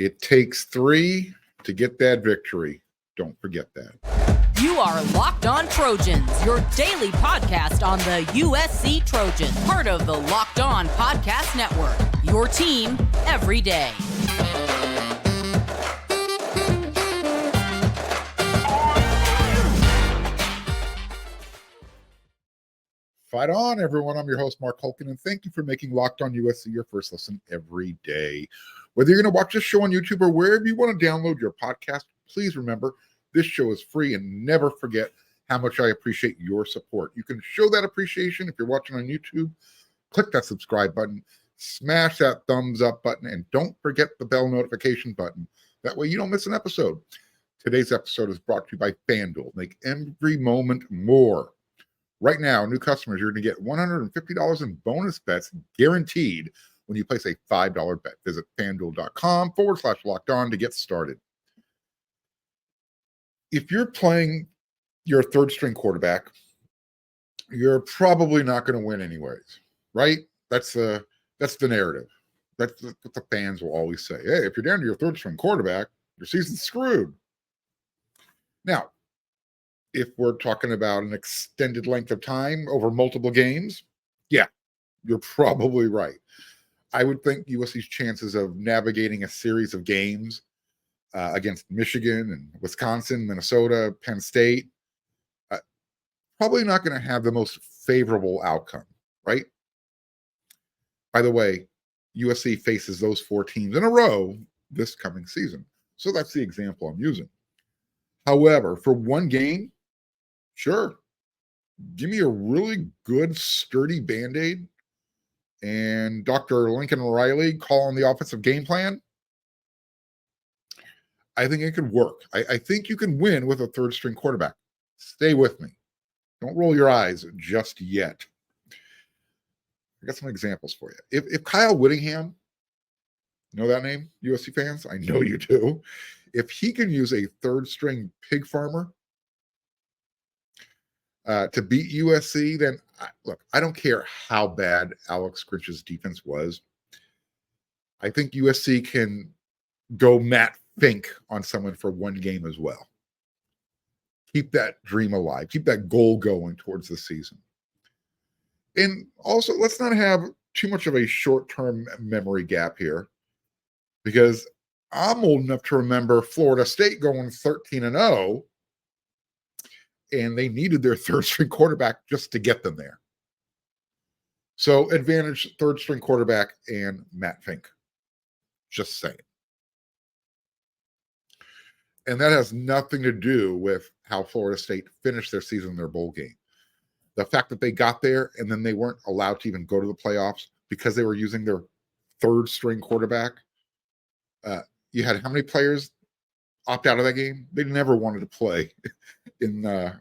It takes 3 to get that victory. Don't forget that. You are Locked On Trojans, your daily podcast on the USC Trojans, part of the Locked On Podcast Network, your team every day. Fight on, everyone. I'm your host, Mark Hulkin, and thank you for making Locked On USC your first listen every day. Whether you're going to watch this show on YouTube or wherever you want to download your podcast, please remember this show is free, and never forget how much I appreciate your support. You can show that appreciation if you're watching on YouTube. Click that subscribe button, smash that thumbs up button, and don't forget the bell notification button. That way you don't miss an episode. Today's episode is brought to you by FanDuel. Make every moment more. Right now, new customers, you're going to get $150 in bonus bets guaranteed when you place a $5 bet. Visit FanDuel.com/locked-on to get started. If you're playing your third string quarterback, you're probably not going to win anyways, right? That's the narrative. That's what the fans will always say. Hey, if you're down to your third string quarterback, your season's screwed. Now, if we're talking about an extended length of time over multiple games, yeah, you're probably right. I would think USC's chances of navigating a series of games against Michigan and Wisconsin, Minnesota, Penn State, probably not going to have the most favorable outcome, right? By the way, USC faces those 4 teams in a row this coming season. So that's the example I'm using. However, for one game, sure, give me a really good, sturdy Band-Aid and Dr. Lincoln Riley call on the offensive game plan. I think it could work. I think you can win with a third string quarterback. Stay with me. Don't roll your eyes just yet. I got some examples for you. If Kyle Whittingham, know that name, USC fans? I know you do. If he can use a third string pig farmer to beat USC, then look, I don't care how bad Alex Grinch's defense was. I think USC can go Matt Fink on someone for one game as well. Keep that dream alive. Keep that goal going towards the season. And also, let's not have too much of a short-term memory gap here, because I'm old enough to remember Florida State going 13-0, and they needed their third-string quarterback just to get them there. So, advantage third-string quarterback and Matt Fink. Just saying. And that has nothing to do with how Florida State finished their season in their bowl game. The fact that they got there and then they weren't allowed to even go to the playoffs because they were using their third-string quarterback. You had how many players opt out of that game? They never wanted to play in the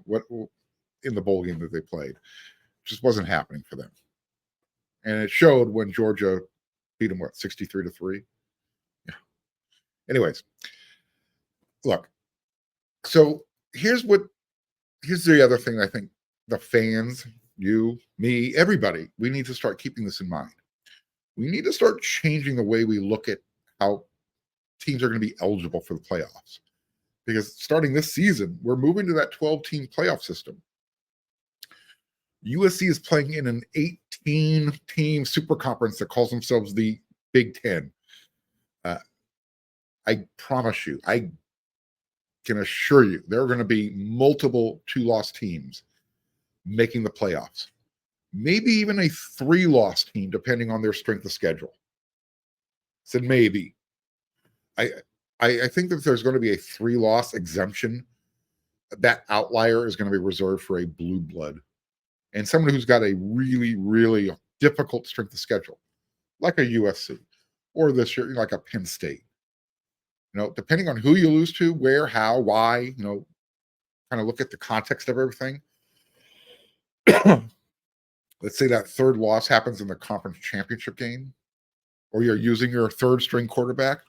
bowl game that they played. It just wasn't happening for them. And it showed when Georgia beat them, 63-3? Yeah. Anyways, look, so here's the other thing I think the fans, you, me, everybody, we need to start keeping this in mind. We need to start changing the way we look at how teams are going to be eligible for the playoffs. Because starting this season, we're moving to that 12-team playoff system. USC is playing in an 18-team super conference that calls themselves the Big Ten. I promise you, I can assure you, there are going to be multiple 2-loss teams making the playoffs. Maybe even a 3-loss team, depending on their strength of schedule. Said maybe. I think that if there's going to be a 3-loss exemption, that outlier is going to be reserved for a blue blood and someone who's got a really, really difficult strength of schedule, like a USC, or this year, like a Penn State. Depending on who you lose to, where, how, why, kind of look at the context of everything. Let's say that third loss happens in the conference championship game, or you're using your third string quarterback.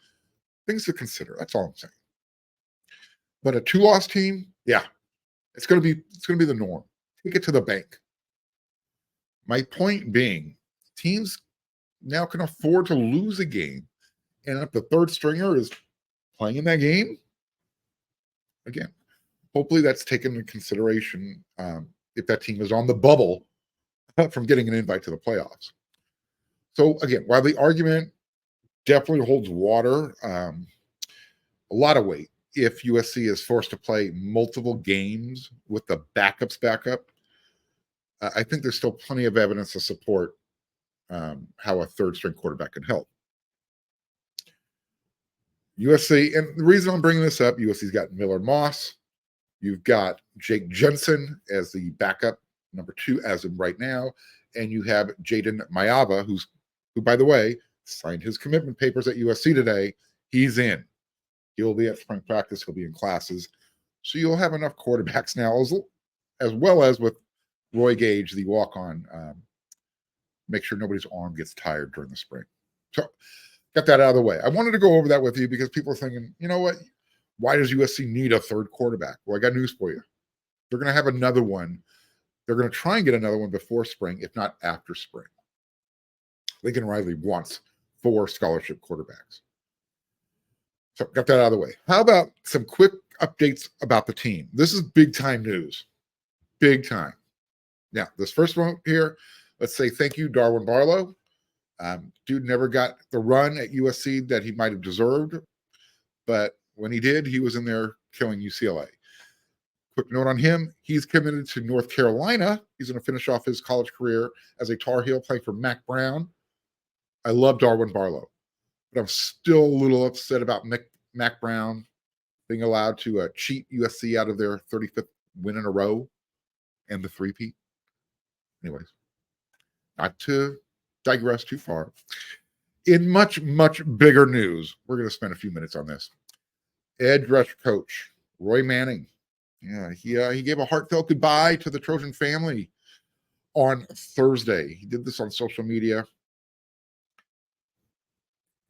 Things to consider. That's all I'm saying. But a 2-loss team, yeah, it's going to be the norm. Take it to the bank. My point being, teams now can afford to lose a game And if the third stringer is playing in that game, again, hopefully that's taken into consideration if that team is on the bubble from getting an invite to the playoffs. So again, while the argument definitely holds water, a lot of weight if USC is forced to play multiple games with the backups backup, I think there's still plenty of evidence to support how a third string quarterback can help. USC, and the reason I'm bringing this up, USC's got Miller Moss. You've got Jake Jensen as the backup, number 2 as of right now. And you have Jayden Maiava, who, by the way, signed his commitment papers at USC today. He's in. He'll be at spring practice. He'll be in classes. So you'll have enough quarterbacks now, as well as with Roy Gage, the walk-on. Make sure nobody's arm gets tired during the spring. So got that out of the way. I wanted to go over that with you because people are thinking, you know what? Why does USC need a third quarterback? Well, I got news for you. They're going to have another one. They're going to try and get another one before spring, if not after spring. Lincoln Riley wants 4 scholarship quarterbacks. So got that out of the way. How about some quick updates about the team? This is big time news. Big time. Now, this first one here, let's say thank you, Darwin Barlo. Dude never got the run at USC that he might have deserved, but when he did, he was in there killing UCLA. Quick note on him, he's committed to North Carolina. He's going to finish off his college career as a Tar Heel playing for Mac Brown. I love Darwin Barlo, but I'm still a little upset about Mac Brown being allowed to cheat USC out of their 35th win in a row and the three-peat. Anyways, not to digress too far. In much, much bigger news, we're going to spend a few minutes on this. Edge rush coach Roy Manning. Yeah, he gave a heartfelt goodbye to the Trojan family on Thursday. He did this on social media.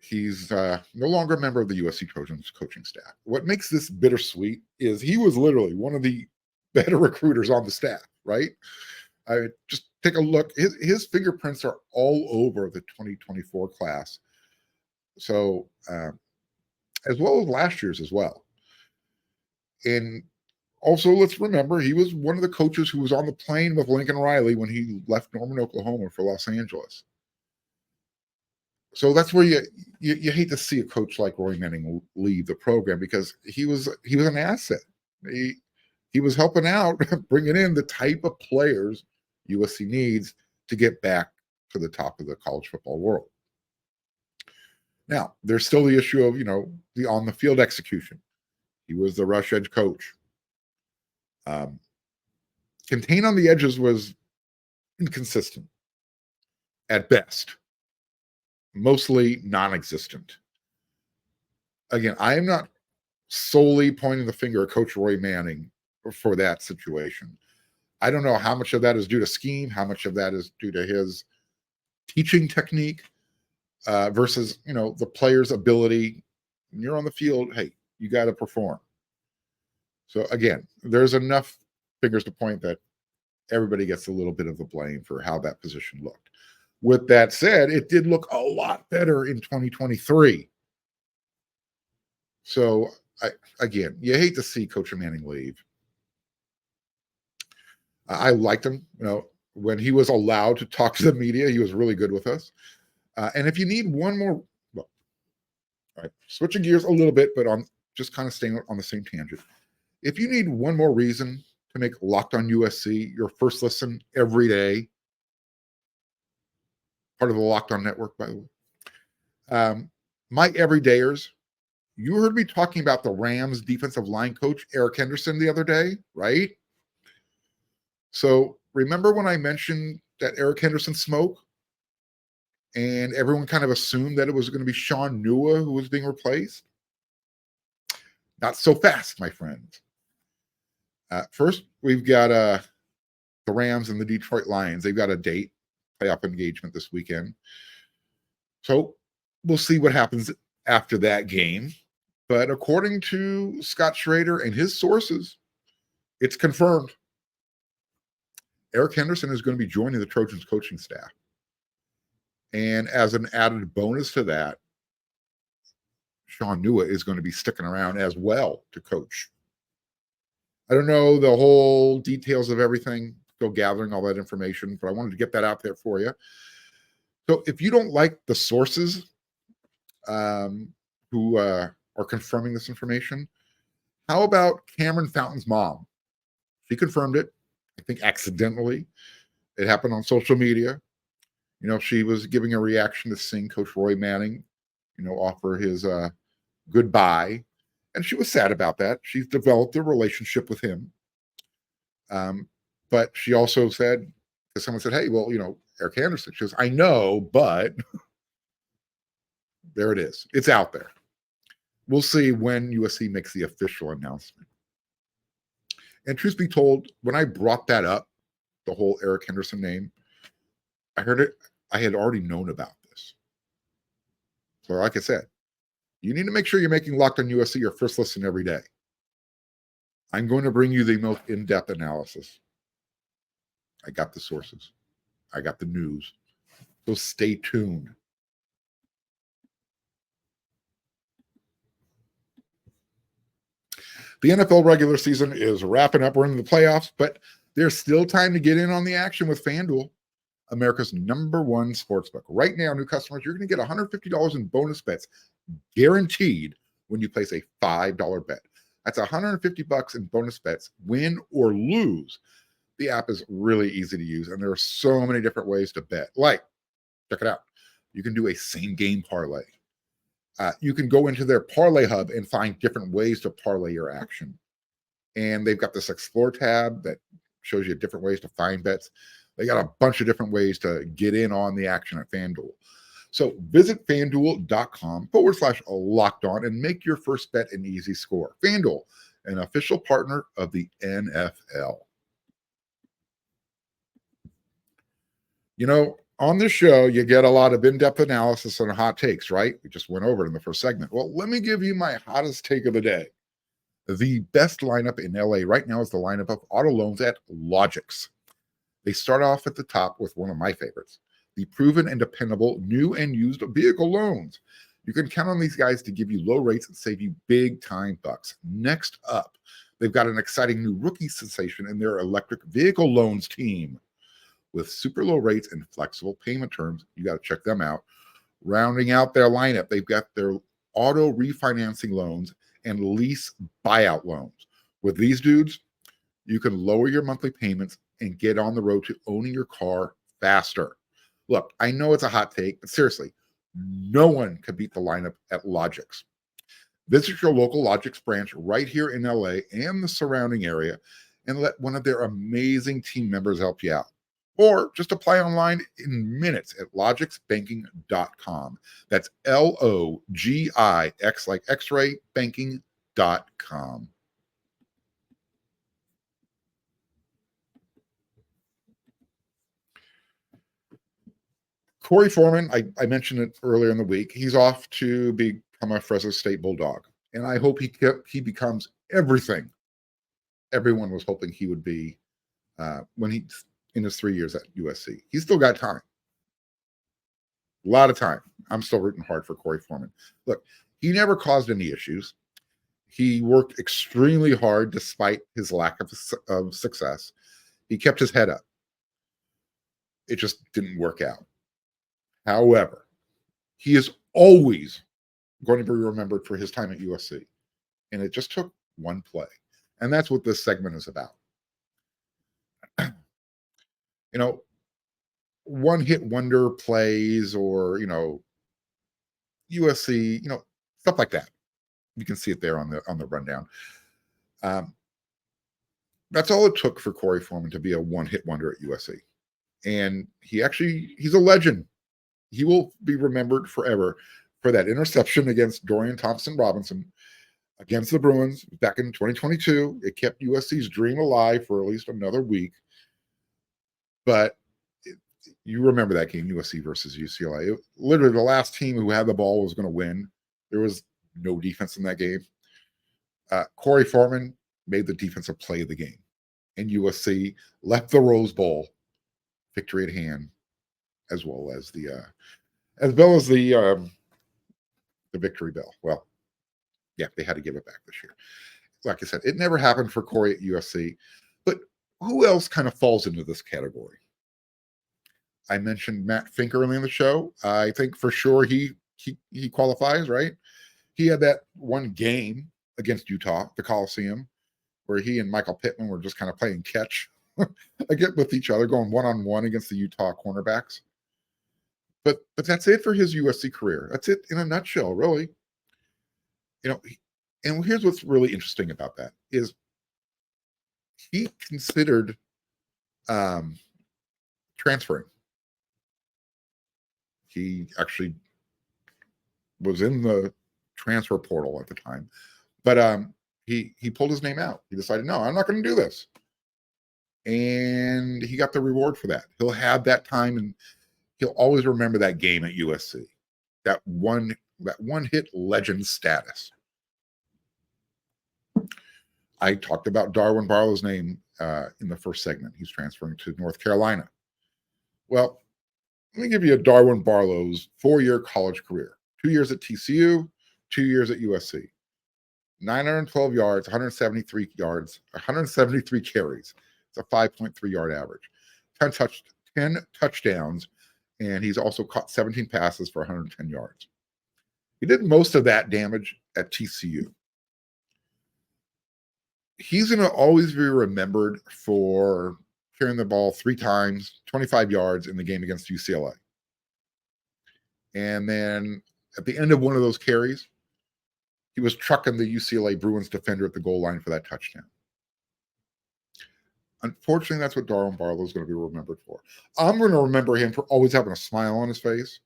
He's no longer a member of the USC Trojans coaching staff. What makes this bittersweet is he was literally one of the better recruiters on the staff, right? Just take a look. His fingerprints are all over the 2024 class. So, as well as last year's as well. And also, let's remember, he was one of the coaches who was on the plane with Lincoln Riley when he left Norman, Oklahoma for Los Angeles. So that's where you hate to see a coach like Roy Manning leave the program because he was an asset. He was helping out, bringing in the type of players USC needs to get back to the top of the college football world. Now, there's still the issue of, the on-the-field execution. He was the rush edge coach. Contain on the edges was inconsistent at best, mostly non-existent. Again, I am not solely pointing the finger at Coach Roy Manning for that situation. I don't know how much of that is due to scheme, how much of that is due to his teaching technique versus, the player's ability. When you're on the field, hey, you got to perform. So again, there's enough fingers to point that everybody gets a little bit of the blame for how that position looked. With that said, it did look a lot better in 2023. So again, you hate to see Coach Manning leave. I liked him. When he was allowed to talk to the media, he was really good with us. And if you need one more, all right, switching gears a little bit, but on just kind of staying on the same tangent. If you need one more reason to make Locked On USC your first listen every day, part of the Locked On Network, by the way, my everydayers, you heard me talking about the Rams defensive line coach, Eric Henderson, the other day, right? So remember when I mentioned that Eric Henderson smoke? And everyone kind of assumed that it was going to be Sean Nua who was being replaced? Not so fast, my friends. First, we've got the Rams and the Detroit Lions. They've got a date, playoff engagement this weekend. So we'll see what happens after that game. But according to Scott Schrader and his sources, it's confirmed. Eric Henderson is going to be joining the Trojans coaching staff. And as an added bonus to that, Sean Nua is going to be sticking around as well to coach. I don't know the whole details of everything, still gathering all that information, but I wanted to get that out there for you. So if you don't like the sources who are confirming this information, how about Cameron Fountain's mom? She confirmed it, I think accidentally. It happened on social media. You know, she was giving a reaction to seeing Coach Roy Manning, you know, offer his goodbye. And she was sad about that. She's developed a relationship with him. But she also said, because someone said, hey, well, you know, Eric Henderson. She goes, I know, but there it is. It's out there. We'll see when USC makes the official announcement. And truth be told, when I brought that up, the whole Eric Henderson name, I heard it. I had already known about this. So like I said, you need to make sure you're making Locked on USC your first listen every day. I'm going to bring you the most in-depth analysis. I got the sources. I got the news. So stay tuned. The NFL regular season is wrapping up. We're into the playoffs, but there's still time to get in on the action with FanDuel, America's #1 sportsbook. Right now, new customers, you're going to get $150 in bonus bets guaranteed when you place a $5 bet. That's $150 in bonus bets, win or lose. The app is really easy to use, and there are so many different ways to bet. Like, check it out. You can do a same game parlay. You can go into their parlay hub and find different ways to parlay your action. And they've got this Explore tab that shows you different ways to find bets. They got a bunch of different ways to get in on the action at FanDuel. So visit FanDuel.com/locked on and make your first bet an easy score. FanDuel, an official partner of the NFL. You know, on this show, you get a lot of in-depth analysis and hot takes, right? We just went over it in the first segment. Well, let me give you my hottest take of the day. The best lineup in LA right now is the lineup of auto loans at Logix. They start off at the top with one of my favorites, the proven and dependable new and used vehicle loans. You can count on these guys to give you low rates and save you big time bucks. Next up, they've got an exciting new rookie sensation in their electric vehicle loans team. With super low rates and flexible payment terms, you got to check them out. Rounding out their lineup, they've got their auto refinancing loans and lease buyout loans. With these dudes, you can lower your monthly payments and get on the road to owning your car faster. Look, I know it's a hot take, but seriously, no one can beat the lineup at Logix. Visit your local Logix branch right here in LA and the surrounding area and let one of their amazing team members help you out. Or just apply online in minutes at logixbanking.com. That's LOGIX like X-ray banking.com. Korey Foreman, I mentioned it earlier in the week. He's off to become a Fresno State Bulldog. And I hope he becomes everything everyone was hoping he would be when he's in his 3 years at USC. He's still got time. A lot of time. I'm still rooting hard for Korey Foreman. Look, he never caused any issues. He worked extremely hard despite his lack of success. He kept his head up. It just didn't work out. However, he is always going to be remembered for his time at USC. And it just took one play. And that's what this segment is about. You know, one-hit wonder plays or, you know, USC, you know, stuff like that. You can see it there on the rundown. That's all it took for Korey Foreman to be a one-hit wonder at USC. And he's a legend. He will be remembered forever for that interception against Dorian Thompson-Robinson against the Bruins back in 2022. It kept USC's dream alive for at least another week. But you remember that game, USC versus UCLA. Literally, the last team who had the ball was going to win. There was no defense in that game. Korey Foreman made the defensive play of the game. And USC left the Rose Bowl victory at hand, as well as the victory bell. Well, Yeah, they had to give it back this year. Like I said, it never happened for Korey at USC. But who else kind of falls into this category? I mentioned Matt Fink early in the show. I think for sure he qualifies, right? He had that one game against Utah, the Coliseum, where he and Michael Pittman were just kind of playing catch again with each other, going one-on-one against the Utah cornerbacks. But that's it for his USC career. That's it in a nutshell, really. And here's what's really interesting about that is he considered transferring. He actually was in the transfer portal at the time, but he pulled his name out. He decided, no, I'm not going to do this, and he got the reward for that. He'll have that time, and he'll always remember that game at USC. That one hit legend status. I talked about Darwin Barlow's name in the first segment. He's transferring to North Carolina. Well, let me give you a Darwin Barlow's 4-year college career. 2 years at TCU, 2 years at USC. 912 yards, 173 carries. It's a 5.3 yard average. 10 touchdowns, and he's also caught 17 passes for 110 yards. He did most of that damage at TCU. He's going to always be remembered for carrying the ball 3 times, 25 yards in the game against UCLA. And then at the end of one of those carries, he was trucking the UCLA Bruins defender at the goal line for that touchdown. Unfortunately, that's what Darwin Barlow is going to be remembered for. I'm going to remember him for always having a smile on his face,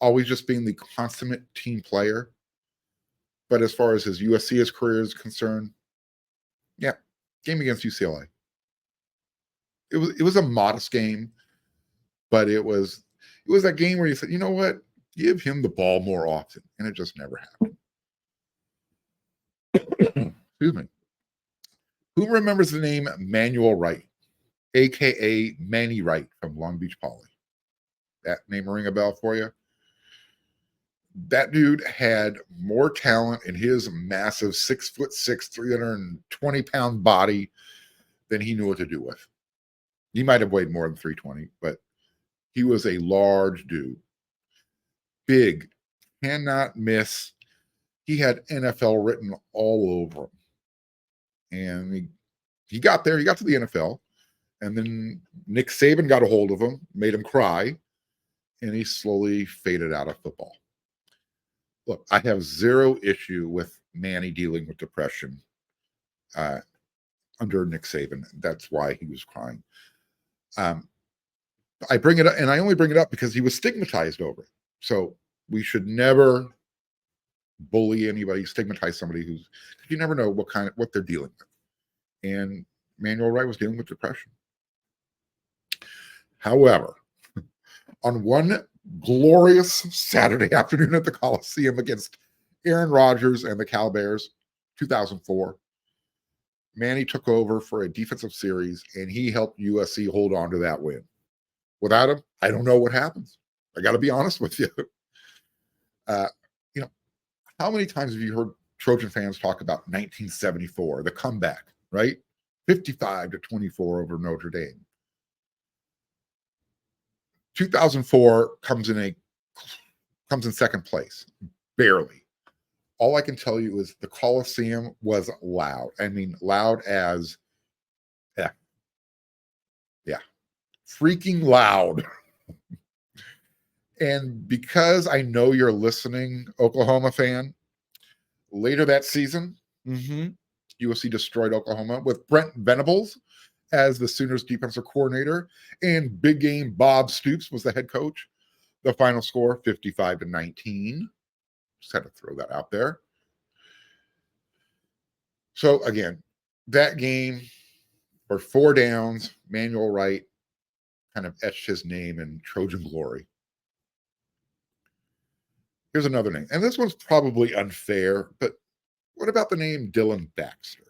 always just being the consummate team player. But as far as his USC's career is concerned, yeah, game against UCLA. It was a modest game, but it was that game where you said, you know what, give him the ball more often, and it just never happened. Excuse me. Who remembers the name Manuel Wright, aka Manny Wright from Long Beach Poly? That name ring a bell for you? That dude had more talent in his massive 6'6", 320-pound body than he knew what to do with. He might have weighed more than 320, but he was a large dude. Big, cannot miss. He had NFL written all over him. And he got there. He got to the NFL. And then Nick Saban got a hold of him, made him cry, and he slowly faded out of football. Look, I have zero issue with Manny dealing with depression under Nick Saban. That's why he was crying. I bring it up, and I only bring it up because he was stigmatized over it. So we should never bully anybody, stigmatize somebody because you never know what they're dealing with. And Manuel Wright was dealing with depression. However, on one glorious Saturday afternoon at the Coliseum against Aaron Rodgers and the Cal Bears, 2004, Manny took over for a defensive series, and he helped USC hold on to that win. Without him, I don't know what happens. I got to be honest with you. How many times have you heard Trojan fans talk about 1974, the comeback, right? 55-24 over Notre Dame. 2004 comes in second place, barely. All I can tell you is the Coliseum was loud. I mean, loud as, freaking loud. And because I know you're listening, Oklahoma fan, later that season, USC destroyed Oklahoma with Brent Venables as the Sooners defensive coordinator, and big game Bob Stoops was the head coach. The final score, 55-19. Just had to throw that out there. So again, that game for 4 downs, Manuel Wright kind of etched his name in Trojan glory. Here's another name, and this one's probably unfair, but what about the name Dylan Baxter?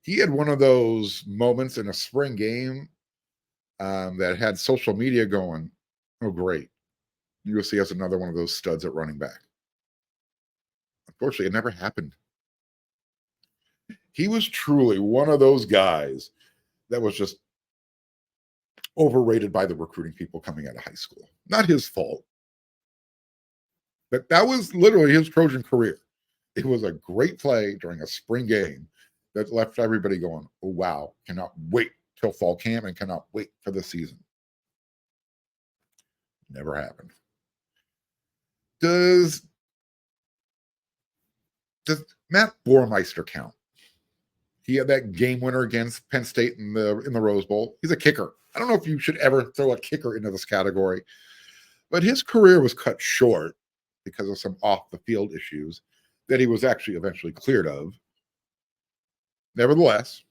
He had one of those moments in a spring game that had social media going, oh, great. USC has another one of those studs at running back. Unfortunately, it never happened. He was truly one of those guys that was just overrated by the recruiting people coming out of high school. Not his fault. But that was literally his Trojan career. It was a great play during a spring game that left everybody going, oh, wow, cannot wait till fall camp and cannot wait for the season. Never happened. Does Matt Bormeister count? He had that game winner against Penn State in the Rose Bowl. He's a kicker. I don't know if you should ever throw a kicker into this category, but his career was cut short because of some off-the-field issues that he was actually eventually cleared of. Nevertheless,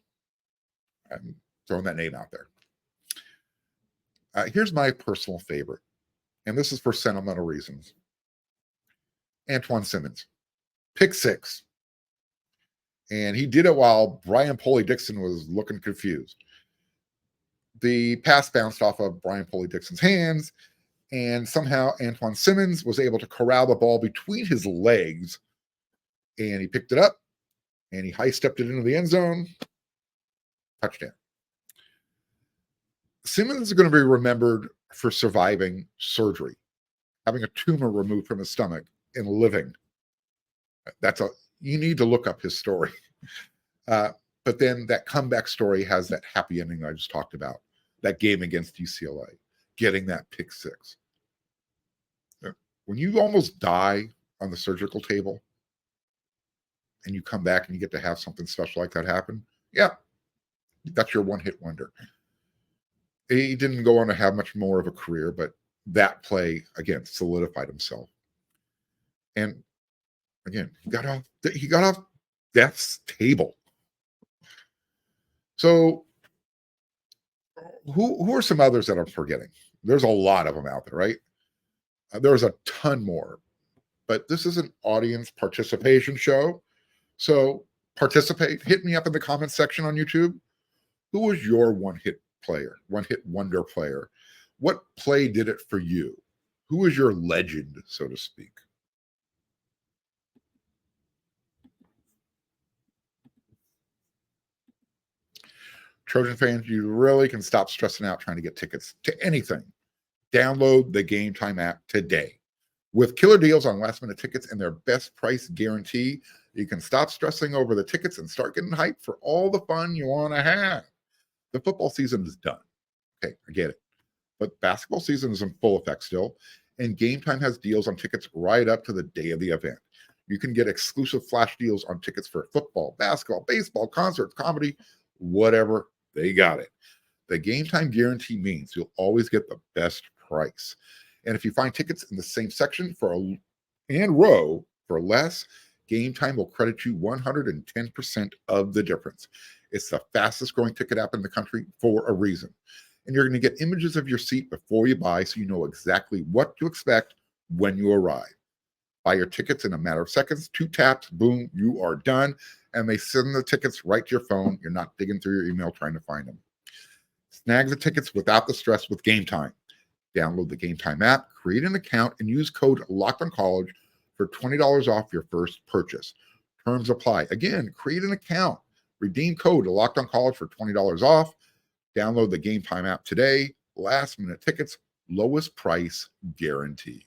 I'm throwing that name out there. Here's my personal favorite, and this is for sentimental reasons. Antoine Simmons, pick six. And he did it while Brian Poley-Dixon was looking confused. The pass bounced off of Brian Poley-Dixon's hands, and somehow Antoine Simmons was able to corral the ball between his legs, and he picked it up, and he high-stepped it into the end zone. Touchdown. Simmons is going to be remembered for surviving surgery, having a tumor removed from his stomach, and living. You need to look up his story. But then that comeback story has that happy ending I just talked about. That game against UCLA, getting that pick six. When you almost die on the surgical table and you come back and you get to have something special like that happen, yeah, that's your one-hit wonder. He didn't go on to have much more of a career, but that play, again, solidified himself. And again, he got off death's table. So who are some others that I'm forgetting? There's a lot of them out there, right? There's a ton more, but this is an audience participation show. So participate. Hit me up in the comments section on YouTube. Who was your one-hit wonder player? What play did it for you? Who was your legend, so to speak? Trojan fans, you really can stop stressing out trying to get tickets to anything. Download the GameTime app today. With killer deals on last-minute tickets and their best price guarantee, you can stop stressing over the tickets and start getting hyped for all the fun you want to have. The football season is done. Okay, I get it. But basketball season is in full effect still, and GameTime has deals on tickets right up to the day of the event. You can get exclusive flash deals on tickets for football, basketball, baseball, concerts, comedy, whatever. They got it. The GameTime guarantee means you'll always get the best price. And if you find tickets in the same section and row for less, GameTime will credit you 110% of the difference. It's the fastest growing ticket app in the country for a reason. And you're going to get images of your seat before you buy so you know exactly what to expect when you arrive. Buy your tickets in a matter of seconds, 2 taps, boom, you are done. And they send the tickets right to your phone. You're not digging through your email trying to find them. Snag the tickets without the stress with GameTime. Download the GameTime app, create an account, and use code LOCKEDONCollege for $20 off your first purchase. Terms apply. Again, create an account. Redeem code LOCKEDONCollege for $20 off. Download the GameTime app today. Last-minute tickets, lowest price guaranteed.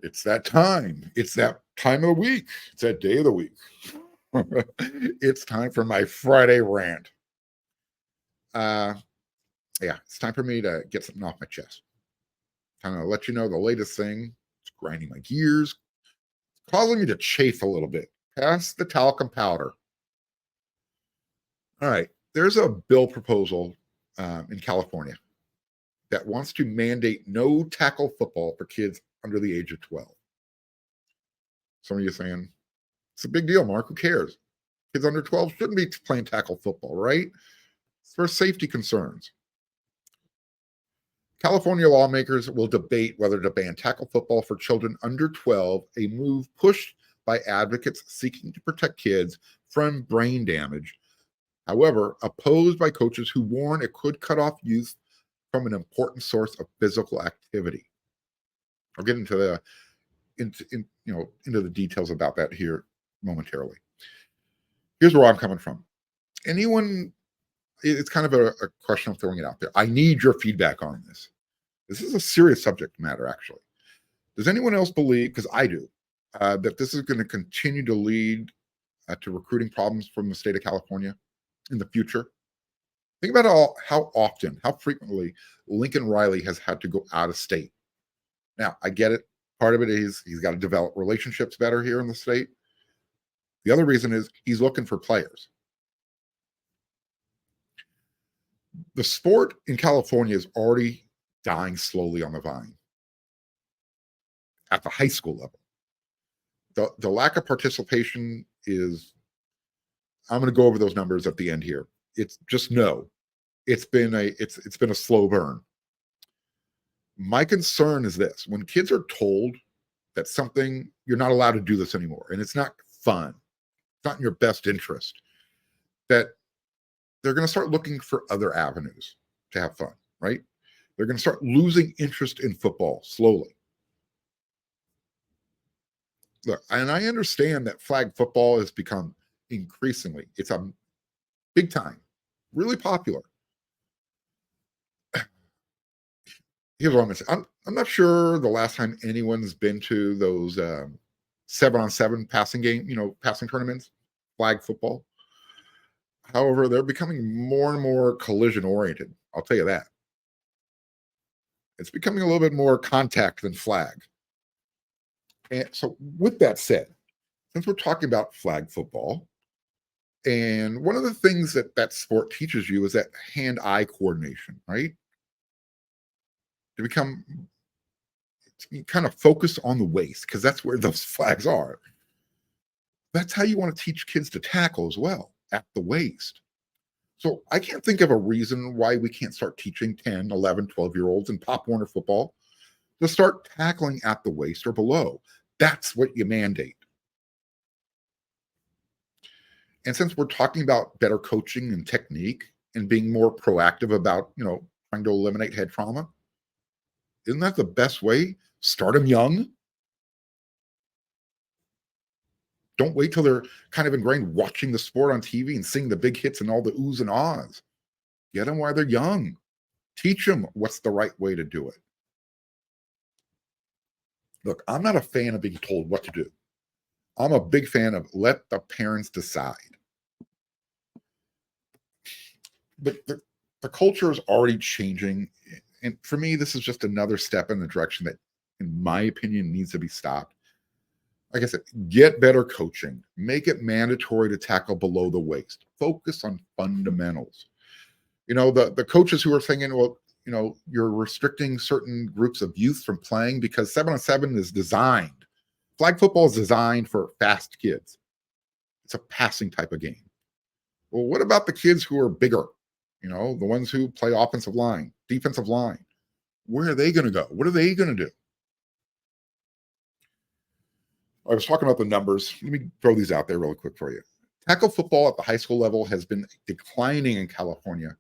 It's that time. It's that time of the week. It's that day of the week. It's time for my Friday rant. Yeah, it's time for me to get something off my chest. Kind of let you know the latest thing. It's grinding my gears, causing me to chafe a little bit. Pass the talcum powder. All right, there's a bill proposal in California that wants to mandate no tackle football for kids under the age of 12. Some of you saying, it's a big deal, Mark. Who cares? Kids under 12 shouldn't be playing tackle football, right? It's for safety concerns. California lawmakers will debate whether to ban tackle football for children under 12, a move pushed by advocates seeking to protect kids from brain damage. However, opposed by coaches who warn it could cut off youth from an important source of physical activity. I'll get into the details about that here momentarily. Here's where I'm coming from. It's kind of a question of throwing it out there. I need your feedback on this. This is a serious subject matter, actually. Does anyone else believe, because I do, that this is going to continue to lead to recruiting problems from the state of California in the future? Think about how often, how frequently Lincoln Riley has had to go out of state. Now, I get it. Part of it is he's got to develop relationships better here in the state. The other reason is he's looking for players. The sport in California is already dying slowly on the vine at the high school level. The lack of participation is, I'm going to go over those numbers at the end here. It's just it's been a slow burn. My concern is this: when kids are told that something, you're not allowed to do this anymore, and it's not fun, it's not in your best interest, that they're going to start looking for other avenues to have fun, right? They're going to start losing interest in football slowly. Look, and I understand that flag football has become increasingly, it's a big time, really popular. Here's what I'm going to say. I'm not sure the last time anyone's been to those 7-on-7 passing tournaments, flag football. However, they're becoming more and more collision oriented. I'll tell you that. It's becoming a little bit more contact than flag. And so with that said, since we're talking about flag football, and one of the things that sport teaches you is that hand-eye coordination, right? To kind of focus on the waist, because that's where those flags are. That's how you want to teach kids to tackle as well, at the waist. So I can't think of a reason why we can't start teaching 10, 11, 12-year-olds in Pop Warner football to start tackling at the waist or below. That's what you mandate. And since we're talking about better coaching and technique and being more proactive about, trying to eliminate head trauma, isn't that the best way? Start them young. Don't wait till they're kind of ingrained watching the sport on TV and seeing the big hits and all the oohs and ahs. Get them while they're young. Teach them what's the right way to do it. Look, I'm not a fan of being told what to do. I'm a big fan of let the parents decide. But the culture is already changing. And for me, this is just another step in the direction that, in my opinion, needs to be stopped. Like I said, get better coaching. Make it mandatory to tackle below the waist. Focus on fundamentals. The coaches who are saying, well, you're restricting certain groups of youth from playing because 7-on-7 is designed. Flag football is designed for fast kids. It's a passing type of game. Well, what about the kids who are bigger? The ones who play offensive line, defensive line. Where are they going to go? What are they going to do? I was talking about the numbers. Let me throw these out there really quick for you. Tackle football at the high school level has been declining in California.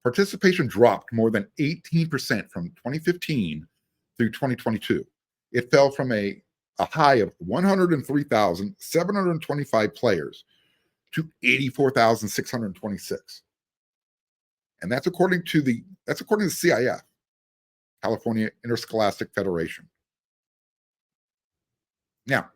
Participation dropped more than 18% from 2015 through 2022. It fell from a high of 103,725 players to 84,626. And that's according to the CIF, California Interscholastic Federation. Now,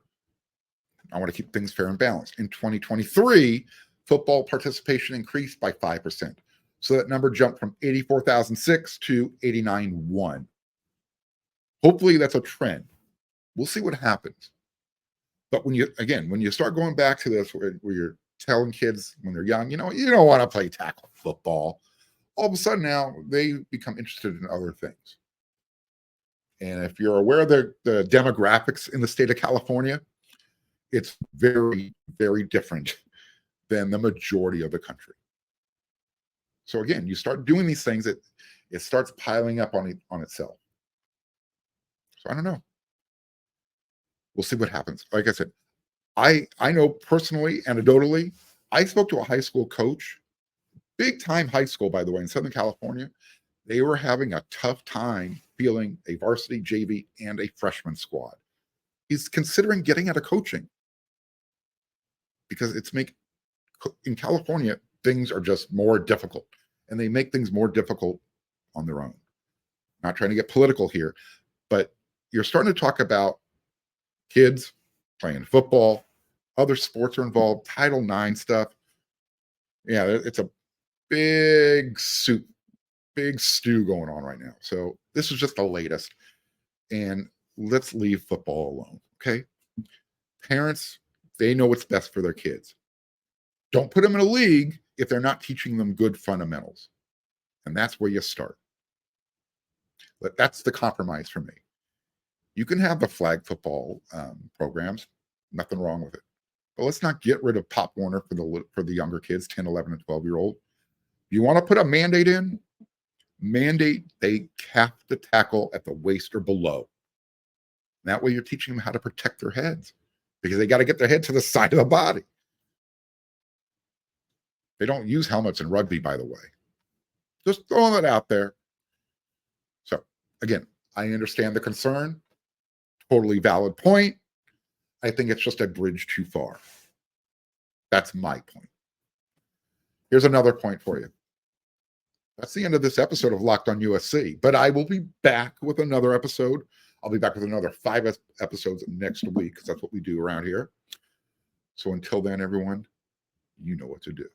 I want to keep things fair and balanced. In 2023, football participation increased by 5%. So that number jumped from 84,006 to 89,1. Hopefully that's a trend. We'll see what happens. But when you start going back to this, where you're telling kids when they're young, you don't want to play tackle football. All of a sudden now they become interested in other things. And if you're aware of the demographics in the state of California, it's very, very different than the majority of the country. So again, you start doing these things, it starts piling up on itself. So I don't know. We'll see what happens. Like I said, I know personally, anecdotally, I spoke to a high school coach, big time high school, by the way, in Southern California, They were having a tough time fielding a varsity, JV, and a freshman squad. He's considering getting out of coaching because in California, things are just more difficult, and they make things more difficult on their own. Not trying to get political here, but you're starting to talk about kids playing football, other sports are involved, Title IX stuff. Yeah, it's a big stew going on right now. So this is just the latest, and let's leave football alone, okay? Parents, they know what's best for their kids. Don't put them in a league if they're not teaching them good fundamentals, and that's where you start. But that's the compromise for me. You can have the flag football programs, nothing wrong with it. But let's not get rid of Pop Warner for the younger kids, 10, 11, and 12-year-old. You want to put a mandate in? Mandate they have to tackle at the waist or below. That way you're teaching them how to protect their heads because they got to get their head to the side of the body. They don't use helmets in rugby, by the way. Just throwing it out there. So, again, I understand the concern. Totally valid point. I think it's just a bridge too far. That's my point. Here's another point for you. That's the end of this episode of Locked on USC, but I will be back with another episode. I'll be back with another 5 episodes next week because that's what we do around here. So until then, everyone, you know what to do.